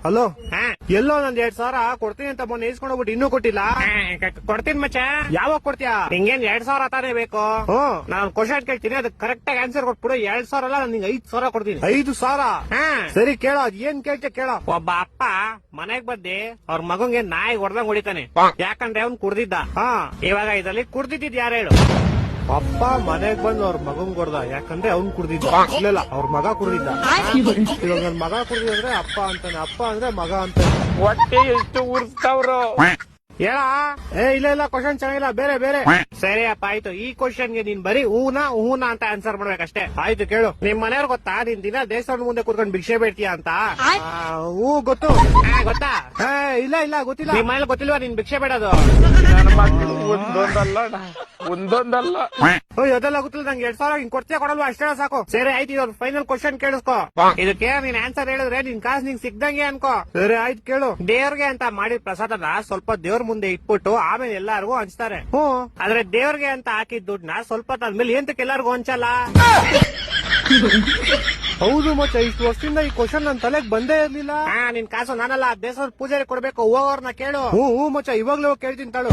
Hello, ಹಾ ಎಲ್ಲೋ ನಂದ್ 2,000 ಕೊಡ್ತೀನಿ ಅಂತ ಮೊನ್ನೆ ಇಸ್ಕೊಂಡ್ ಹೋಗ್ಬಿಟ್ಟು ಇನ್ನೂ ಕೊಟ್ಟಿಲ್ಲ. ಕೊಡ್ತೀನಿ ಮಚ್ಚ. ಯಾವಾಗ ಕೊಡ್ತೀಯಾ? ನಿಂಗೇನ್ 2,000 ತಾನೇ ಬೇಕು? ನಾನು ಕ್ವಶನ್ ಕೇಳ್ತೀನಿ, ಅದಕ್ಕೆ ಕರೆಕ್ಟ್ ಆಗಿ ಆನ್ಸರ್ ಕೊಟ್ಬಿಡು. 2,000 ಅಲ್ಲ, ನಿಂಗೆ 5,000 ಕೊಡ್ತೀನಿ. 5,000? ಹಾ ಸರಿ ಕೇಳೋ, ಅದ್ ಏನ್ ಕೇಳ್ತೀಯ ಕೇಳೋ. ಒಬ್ಬ ಅಪ್ಪ ಮನೆಗ್ ಬಂದಿ ಅವ್ರ ಮಗಂಗೆ ನಾಯಿ ಹೊಡೆದಂಗ್ ಹೊಡಿತಾನೆ, ಯಾಕಂದ್ರೆ ಅವ್ನ್ ಕುಡ್ದಿದ್ದ. ಇವಾಗ ಇದ್ರಲ್ಲಿ ಕುಡ್ದಿದ್ದ ಯಾರು ಹೇಳು? ಅಪ್ಪ ಮನೆಗ್ ಬಂದು ಅವ್ರ ಮಗನ್ ಕೊಡ್ದ, ಯಾಕಂದ್ರೆ ಅವ್ನ್ ಕುಡ್ದಿದ್ದ. ಇಲ್ಲ ಅವ್ರ ಮಗ ಕುಡ್ದಿದ್ದ. ಇವಾಗ ನನ್ ಮಗ ಕುಡ್ದಿದ್ರೆ ಅಪ್ಪ ಅಂತಾನೆ, ಅಪ್ಪ ಅಂದ್ರೆ ಮಗ ಅಂತಾನೆ. ಹೊಟ್ಟೆ ಎಷ್ಟು ಉರ್ಸ್ತಾವ್ರು ಹೇಳ. ಇಲ್ಲ ಕ್ವಶನ್ ಚೆನ್ನಾಗಿಲ್ಲ, ಬೇರೆ ಬೇರೆ. ಸರಿ ಅಪ್ಪ, ಆಯ್ತು. ಈ ಕ್ವಶನ್ಗೆ ನೀನ್ ಬರೀ ಹೂನಾ ಅಂತ ಆನ್ಸರ್ ಮಾಡ್ಬೇಕಷ್ಟೇ. ಆಯ್ತು ಕೇಳು. ನಿಮ್ ಮನೆಯವ್ರ ಗೊತ್ತಾ ನೀನ್ ದಿನ ದೇವಸ್ಥಾನದ ಮುಂದೆ ಕೂತ್ಕೊಂಡು ಭಿಕ್ಷೆ ಬೇಡ್ತೀಯ ಅಂತ? ಹೂ ಗೊತ್ತು. ಗೊತ್ತಾ? ಇಲ್ಲ ಗೊತ್ತಿಲ್ಲ. ನಿಮ್ ಮನೇಲಿ ಗೊತ್ತಿಲ್ವಾ ನೀನ್ ಭಿಕ್ಷೆ ಬೇಡೋದು? ಒಂದೊಂದಲ್ಲ ಅದೆಲ್ಲ ಗೊತ್ತಿಲ್ಲ ನಂಗೆ. 2,000 ಹಿಂಗ್ ಕೊಡ್ತೀಯ ಕೊಡಲ್ವಾ? ಅಷ್ಟೇ ಸಾಕು. ಸರಿ ಆಯ್ತು, ಇವಾಗ ಫೈನಲ್ ಕ್ವಶನ್ ಕೇಳಿಸ್ಕೊ. ಇದಕ್ಕೆ ನೀನ್ ಆನ್ಸರ್ ಹೇಳಿದ್ರೆ ನಿನ್ ಕಾಸು ನಿಂಗ್ ಸಿಕ್ದಂಗೆ ಅನ್ಕೋ. ಸರಿ ಆಯ್ತು ಕೇಳು. ದೇವ್ರಿಗೆ ಅಂತ ಮಾಡಿದ ಪ್ರಸಾದನ ಸ್ವಲ್ಪ ದೇವ್ರ ಮುಂದೆ ಇಟ್ಬಿಟ್ಟು ಆಮೇಲೆ ಎಲ್ಲಾರ್ಗು ಹಂಚ್ತಾರೆ. ಆದ್ರೆ ದೇವ್ರಿಗೆ ಅಂತ ಹಾಕಿದ ದುಡ್ಡನ್ನ ಸ್ವಲ್ಪ ಆದ್ಮೇಲೆ ಎಂತಕ್ಕೆ ಎಲ್ಲಾರ್ಗು ಹಂಚಲ್ಲ? ಹೌದು ಮಚ್ಚ, ಇಷ್ಟು ವರ್ಷದಿಂದ ಈ ಕ್ವಶನ್ ನನ್ ತಲೆಗ್ ಬಂದೇ ಇರ್ಲಿಲ್ಲ. ನಿನ್ ಕಾಸು ನಾನಲ್ಲ, ದೇವಸ್ಥಾನದ ಪೂಜಾರಿ ಕೊಡ್ಬೇಕು. ಹೋಗೋರ್ನ ಕೇಳು. ಹ್ಞೂ ಮಚ್ಚ, ಇವಾಗ್ಲೂ ಕೇಳ್ತೀನಿ ತಾಳು.